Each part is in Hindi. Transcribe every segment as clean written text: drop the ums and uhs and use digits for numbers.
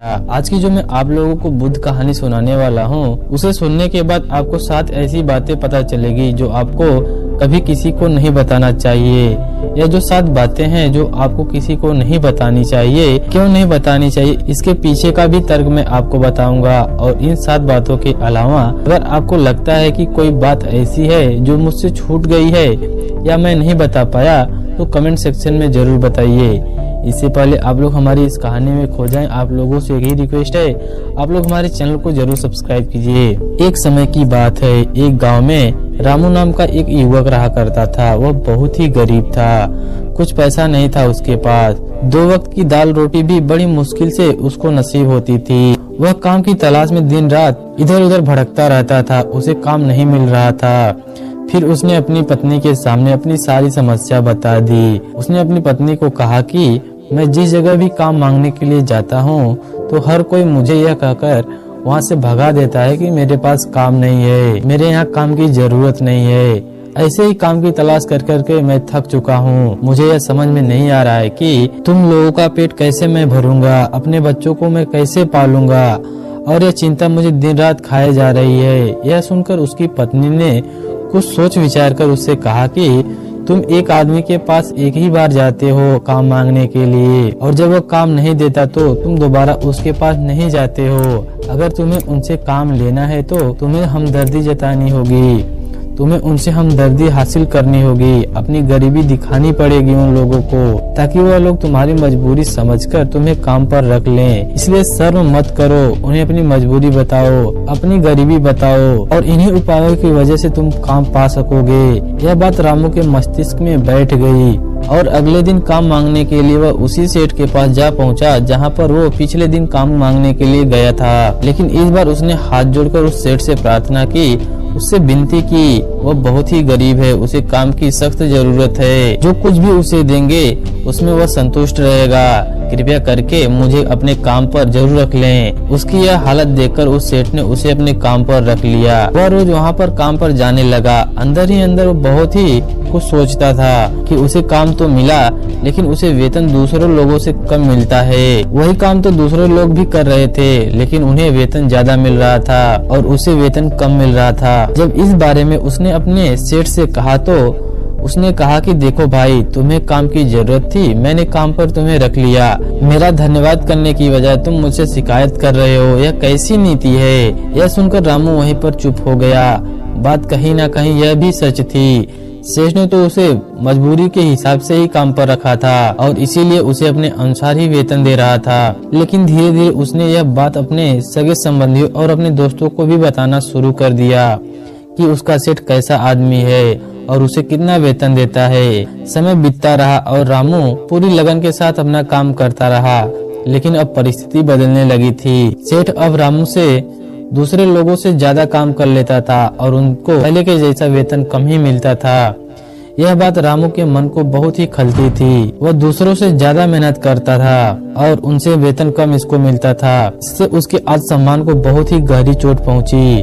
आज की जो मैं आप लोगों को बुद्ध कहानी सुनाने वाला हूँ, उसे सुनने के बाद आपको 7 ऐसी बातें पता चलेगी जो आपको कभी किसी को नहीं बताना चाहिए। यह जो 7 बातें हैं जो आपको किसी को नहीं बतानी चाहिए, क्यों नहीं बतानी चाहिए, इसके पीछे का भी तर्क मैं आपको बताऊंगा। और इन 7 बातों के अलावा अगर आपको लगता है कि कोई बात ऐसी है जो मुझसे छूट गई है या मैं नहीं बता पाया, तो कमेंट सेक्शन में जरूर बताइए। इससे पहले आप लोग हमारी इस कहानी में खो जाएं, आप लोगों से यही रिक्वेस्ट है, आप लोग हमारे चैनल को जरूर सब्सक्राइब कीजिए। एक समय की बात है, एक गांव में रामू नाम का एक युवक रहा करता था। वह बहुत ही गरीब था, कुछ पैसा नहीं था उसके पास। 2 वक्त की दाल रोटी भी बड़ी मुश्किल से उसको नसीब होती थी। वह काम की तलाश में दिन रात इधर उधर भटकता रहता था, उसे काम नहीं मिल रहा था। फिर उसने अपनी पत्नी के सामने अपनी सारी समस्या बता दी। उसने अपनी पत्नी को कहा कि मैं जिस जगह भी काम मांगने के लिए जाता हूँ तो हर कोई मुझे यह कहकर वहाँ से भगा देता है कि मेरे पास काम नहीं है, मेरे यहाँ काम की जरूरत नहीं है। ऐसे ही काम की तलाश कर करके मैं थक चुका हूँ। मुझे यह समझ में नहीं आ रहा है कि तुम लोगों का पेट कैसे मैं भरूंगा, अपने बच्चों को मैं कैसे पालूंगा, और यह चिंता मुझे दिन रात खाए जा रही है। यह सुनकर उसकी पत्नी ने कुछ सोच विचार कर उससे कहा कि तुम एक आदमी के पास एक ही बार जाते हो काम मांगने के लिए, और जब वो काम नहीं देता तो तुम दोबारा उसके पास नहीं जाते हो। अगर तुम्हें उनसे काम लेना है तो तुम्हें हमदर्दी जतानी होगी, तुम्हें उनसे हमदर्दी हासिल करनी होगी, अपनी गरीबी दिखानी पड़ेगी उन लोगों को, ताकि वह लोग तुम्हारी मजबूरी समझकर तुम्हें काम पर रख लें। इसलिए शर्म मत करो, उन्हें अपनी मजबूरी बताओ, अपनी गरीबी बताओ, और इन्हीं उपायों की वजह से तुम काम पा सकोगे। यह बात रामू के मस्तिष्क में बैठ गई और अगले दिन काम मांगने के लिए वह उसी सेठ के पास जा पहुंचा जहां पर वो पिछले दिन काम मांगने के लिए गया था। लेकिन इस बार उसने हाथ जोड़कर उस सेठ से प्रार्थना की, उससे विनती की। वह बहुत ही गरीब है, उसे काम की सख्त जरूरत है। जो कुछ भी उसे देंगे उसमें वह संतुष्ट रहेगा। कृपया करके मुझे अपने काम पर जरूर रख लें। उसकी यह हालत देखकर उस सेठ ने उसे अपने काम पर रख लिया। वह रोज वहाँ पर काम पर जाने लगा। अंदर ही अंदर वो बहुत ही कुछ सोचता था कि उसे काम तो मिला, लेकिन उसे वेतन दूसरों लोगों से कम मिलता है। वही काम तो दूसरे लोग भी कर रहे थे, लेकिन उन्हें वेतन ज्यादा मिल रहा था और उसे वेतन कम मिल रहा था। जब इस बारे में उसने अपने सेठ से कहा तो उसने कहा कि देखो भाई, तुम्हें काम की जरूरत थी, मैंने काम पर तुम्हें रख लिया। मेरा धन्यवाद करने की बजाय तुम मुझसे शिकायत कर रहे हो, यह कैसी नीति है। यह सुनकर रामू वहीं पर चुप हो गया। बात कहीं ना कहीं यह भी सच थी। सेठ ने तो उसे मजबूरी के हिसाब से ही काम पर रखा था और इसीलिए उसे अपने अनुसार ही वेतन दे रहा था। लेकिन धीरे धीरे उसने यह बात अपने सगे संबंधियों और अपने दोस्तों को भी बताना शुरू कर दिया कि उसका सेठ कैसा आदमी है और उसे कितना वेतन देता है। समय बीतता रहा और रामू पूरी लगन के साथ अपना काम करता रहा, लेकिन अब परिस्थिति बदलने लगी थी। सेठ अब रामू से दूसरे लोगों से ज्यादा काम कर लेता था और उनको पहले के जैसा वेतन कम ही मिलता था। यह बात रामू के मन को बहुत ही खलती थी। वह दूसरों से ज्यादा मेहनत करता था और उनसे वेतन कम इसको मिलता था। इससे उसके आत्मसम्मान को बहुत ही गहरी चोट पहुंची।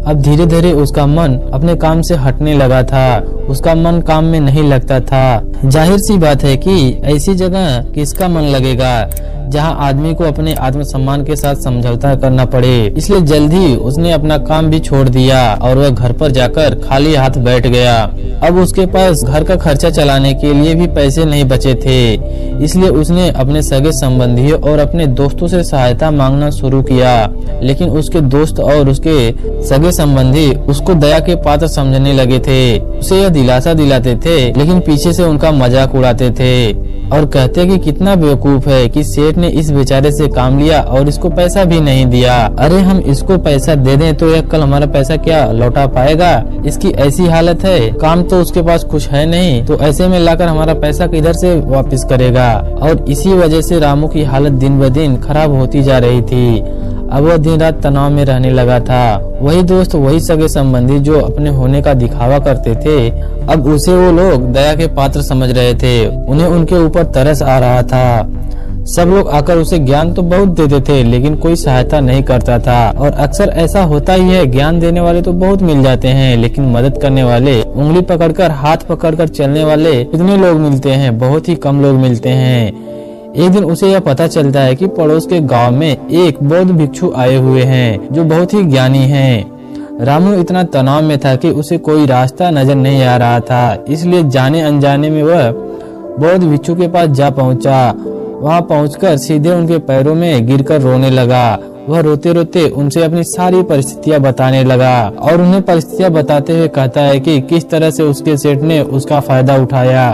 अब धीरे धीरे उसका मन अपने काम से हटने लगा था। उसका मन काम में नहीं लगता था। जाहिर सी बात है कि ऐसी जगह किसका मन लगेगा जहां आदमी को अपने आत्मसम्मान के साथ समझौता करना पड़े। इसलिए जल्द ही उसने अपना काम भी छोड़ दिया और वह घर पर जाकर खाली हाथ बैठ गया। अब उसके पास घर का खर्चा चलाने के लिए भी पैसे नहीं बचे थे। इसलिए उसने अपने सगे संबंधियों और अपने दोस्तों से सहायता मांगना शुरू किया। लेकिन उसके दोस्त और उसके सगे संबंधी उसको दया के पात्र समझने लगे थे। उसे यह दिलासा दिलाते थे, लेकिन पीछे से उनका मजाक उड़ाते थे और कहते कि कितना बेवकूफ है कि सेठ ने इस बेचारे से काम लिया और इसको पैसा भी नहीं दिया। अरे हम इसको पैसा दे दें तो यह कल हमारा पैसा क्या लौटा पाएगा। इसकी ऐसी हालत है, काम तो उसके पास कुछ है नहीं, तो ऐसे में लाकर हमारा पैसा किधर से वापस करेगा। और इसी वजह से रामू की हालत दिन ब दिन खराब होती जा रही थी। अब वह दिन रात तनाव में रहने लगा था। वही दोस्त, वही सगे संबंधी जो अपने होने का दिखावा करते थे, अब उसे वो लोग दया के पात्र समझ रहे थे। उन्हें उनके ऊपर तरस आ रहा था। सब लोग आकर उसे ज्ञान तो बहुत देते थे, लेकिन कोई सहायता नहीं करता था। और अक्सर ऐसा होता ही है, ज्ञान देने वाले तो बहुत मिल जाते हैं, लेकिन मदद करने वाले, उंगली पकड़कर हाथ पकड़कर चलने वाले कितने लोग मिलते हैं, बहुत ही कम लोग मिलते हैं। एक दिन उसे यह पता चलता है कि पड़ोस के गांव में एक बौद्ध भिक्षु आए हुए हैं जो बहुत ही ज्ञानी हैं। रामू इतना तनाव में था कि उसे कोई रास्ता नजर नहीं आ रहा था, इसलिए जाने अनजाने में वह बौद्ध भिक्षु के पास जा पहुंचा। वहां पहुंचकर सीधे उनके पैरों में गिरकर रोने लगा। वह रोते रोते उनसे अपनी सारी परिस्थितियां बताने लगा और उन्हें परिस्थितियां बताते हुए कहता है कि किस तरह से उसके सेठ ने उसका फायदा उठाया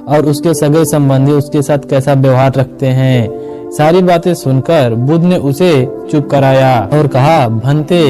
और उसके सगे संबंधी उसके साथ कैसा व्यवहार रखते हैं। सारी बातें सुनकर बुद्ध ने उसे चुप कराया और कहा, भंते,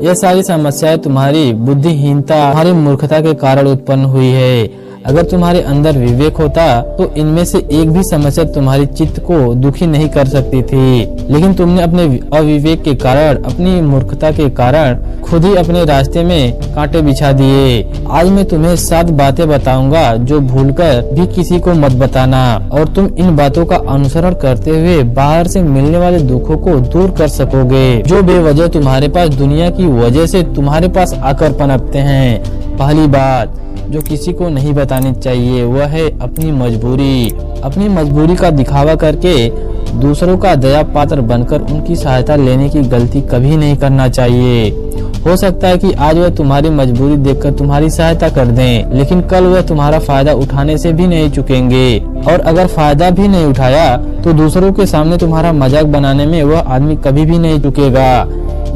यह सारी समस्याएं तुम्हारी बुद्धिहीनता, तुम्हारी मूर्खता के कारण उत्पन्न हुई है। अगर तुम्हारे अंदर विवेक होता तो इनमें से एक भी समस्या तुम्हारी चित्त को दुखी नहीं कर सकती थी, लेकिन तुमने अपने अविवेक के कारण, अपनी मूर्खता के कारण खुद ही अपने रास्ते में कांटे बिछा दिए। आज मैं तुम्हें 7 बातें बताऊंगा जो भूलकर भी किसी को मत बताना, और तुम इन बातों का अनुसरण करते हुए बाहर से मिलने वाले दुखों को दूर कर सकोगे जो बेवजह तुम्हारे पास दुनिया की वजह से तुम्हारे पास आकर पनपते हैं। पहली बात जो किसी को नहीं बतानी चाहिए वह है अपनी मजबूरी। अपनी मजबूरी का दिखावा करके दूसरों का दया पात्र बनकर उनकी सहायता लेने की गलती कभी नहीं करना चाहिए। हो सकता है कि आज वह तुम्हारी मजबूरी देखकर तुम्हारी सहायता कर दें, लेकिन कल वह तुम्हारा फायदा उठाने से भी नहीं चुकेंगे, और अगर फायदा भी नहीं उठाया तो दूसरों के सामने तुम्हारा मजाक बनाने में वह आदमी कभी भी नहीं चुकेगा।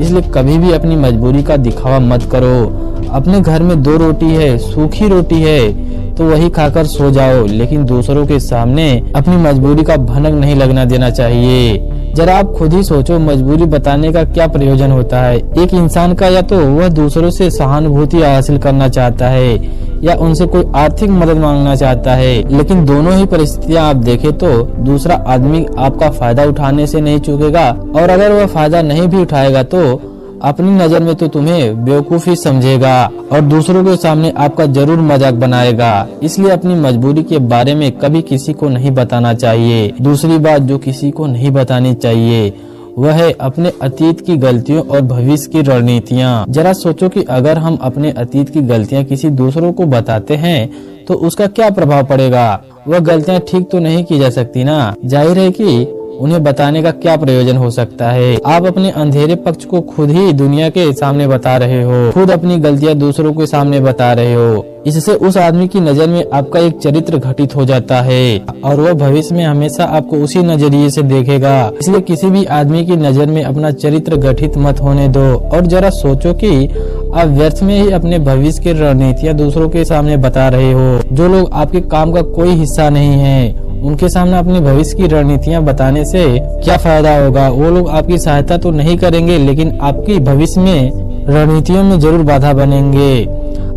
इसलिए कभी भी अपनी मजबूरी का दिखावा मत करो। अपने घर में 2 रोटी है, सूखी रोटी है तो वही खाकर सो जाओ, लेकिन दूसरों के सामने अपनी मजबूरी का भनक नहीं लगना देना चाहिए। जरा आप खुद ही सोचो, मजबूरी बताने का क्या प्रयोजन होता है। एक इंसान का या तो वह दूसरों से सहानुभूति हासिल करना चाहता है या उनसे कोई आर्थिक मदद मांगना चाहता है, लेकिन दोनों ही परिस्थितियां आप देखें तो दूसरा आदमी आपका फायदा उठाने से नहीं चूकेगा, और अगर वह फायदा नहीं भी उठाएगा तो अपनी नजर में तो तुम्हें बेवकूफ ही समझेगा और दूसरों के सामने आपका जरूर मजाक बनाएगा। इसलिए अपनी मजबूरी के बारे में कभी किसी को नहीं बताना चाहिए। दूसरी बात जो किसी को नहीं बतानी चाहिए वह है अपने अतीत की गलतियों और भविष्य की रणनीतियाँ। जरा सोचो कि अगर हम अपने अतीत की गलतियाँ किसी दूसरों को बताते हैं तो उसका क्या प्रभाव पड़ेगा। वह गलतियाँ ठीक तो नहीं की जा सकती ना। जाहिर है कि उन्हें बताने का क्या प्रयोजन हो सकता है। आप अपने अंधेरे पक्ष को खुद ही दुनिया के सामने बता रहे हो, खुद अपनी गलतियां दूसरों के सामने बता रहे हो। इससे उस आदमी की नजर में आपका एक चरित्र घटित हो जाता है और वह भविष्य में हमेशा आपको उसी नजरिए से देखेगा। इसलिए किसी भी आदमी की नजर में अपना चरित्र घटित मत होने दो, और जरा सोचो कि आप व्यर्थ में ही अपने भविष्य की रणनीतियाँ दूसरों के सामने बता रहे हो। जो लोग आपके काम का कोई हिस्सा नहीं है उनके सामने अपने भविष्य की रणनीतियां बताने से क्या फायदा होगा। वो लोग आपकी सहायता तो नहीं करेंगे, लेकिन आपकी भविष्य में रणनीतियों में जरूर बाधा बनेंगे।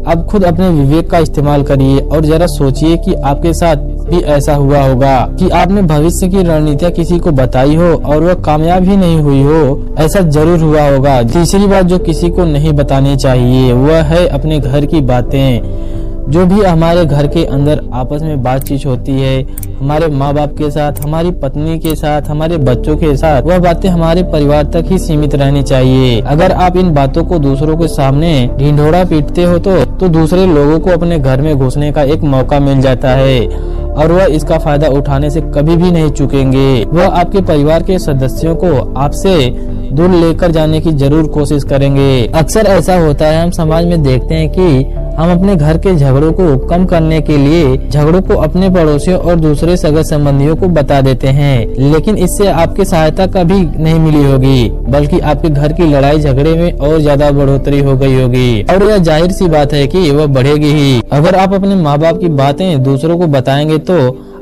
अब खुद अपने विवेक का इस्तेमाल करिए और जरा सोचिए कि आपके साथ भी ऐसा हुआ होगा कि आपने भविष्य की रणनीतियां किसी को बताई हो और वह कामयाब ही नहीं हुई हो। ऐसा जरूर हुआ होगा। तीसरी बात जो किसी को नहीं बतानी चाहिए वह है अपने घर की बातें। जो भी हमारे घर के अंदर आपस में बातचीत होती है, हमारे माँ बाप के साथ, हमारी पत्नी के साथ, हमारे बच्चों के साथ, वह बातें हमारे परिवार तक ही सीमित रहनी चाहिए। अगर आप इन बातों को दूसरों के सामने ढिंढोरा पीटते हो तो दूसरे लोगों को अपने घर में घुसने का एक मौका मिल जाता है और वह इसका फायदा उठाने से कभी भी नहीं चूकेंगे। वह आपके परिवार के सदस्यों को आपसे दूर लेकर जाने की जरूर कोशिश करेंगे। अक्सर ऐसा होता है, हम समाज में देखते हैं कि हम अपने घर के झगड़ों को कम करने के लिए झगड़ों को अपने पड़ोसियों और दूसरे सगे संबंधियों को बता देते हैं, लेकिन इससे आपकी सहायता कभी नहीं मिली होगी, बल्कि आपके घर की लड़ाई झगड़े में और ज्यादा बढ़ोतरी हो गई होगी। और यह जाहिर सी बात है कि वह बढ़ेगी ही। अगर आप अपने माँ बाप की बातें दूसरों को बताएंगे तो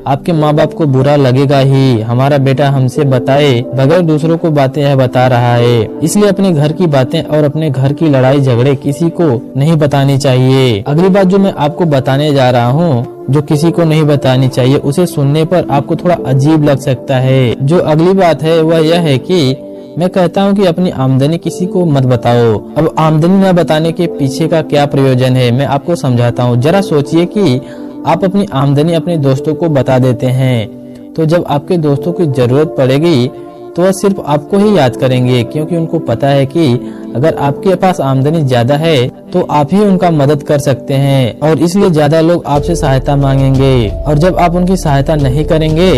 आपके माँ बाप को बुरा लगेगा ही। हमारा बेटा हमसे बताए बगैर दूसरों को बातें यह बता रहा है। इसलिए अपने घर की बातें और अपने घर की लड़ाई झगड़े किसी को नहीं बतानी चाहिए। अगली बात जो मैं आपको बताने जा रहा हूँ जो किसी को नहीं बतानी चाहिए, उसे सुनने पर आपको थोड़ा अजीब लग सकता है। जो अगली बात है वह यह है कि मैं कहता हूँ कि अपनी आमदनी किसी को मत बताओ। अब आमदनी न बताने के पीछे का क्या प्रयोजन है मैं आपको समझाता हूँ। जरा सोचिए कि आप अपनी आमदनी अपने दोस्तों को बता देते हैं तो जब आपके दोस्तों की जरूरत पड़ेगी तो वह सिर्फ आपको ही याद करेंगे, क्योंकि उनको पता है कि अगर आपके पास आमदनी ज्यादा है तो आप ही उनका मदद कर सकते हैं और इसलिए ज्यादा लोग आपसे सहायता मांगेंगे। और जब आप उनकी सहायता नहीं करेंगे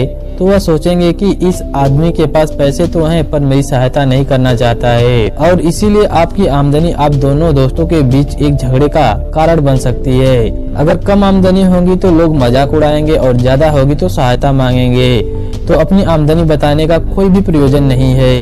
तो वह सोचेंगे कि इस आदमी के पास पैसे तो हैं पर मेरी सहायता नहीं करना चाहता है, और इसीलिए आपकी आमदनी आप दोनों दोस्तों के बीच एक झगड़े का कारण बन सकती है। अगर कम आमदनी होगी तो लोग मजाक उड़ाएंगे और ज्यादा होगी तो सहायता मांगेंगे। तो अपनी आमदनी बताने का कोई भी प्रयोजन नहीं है।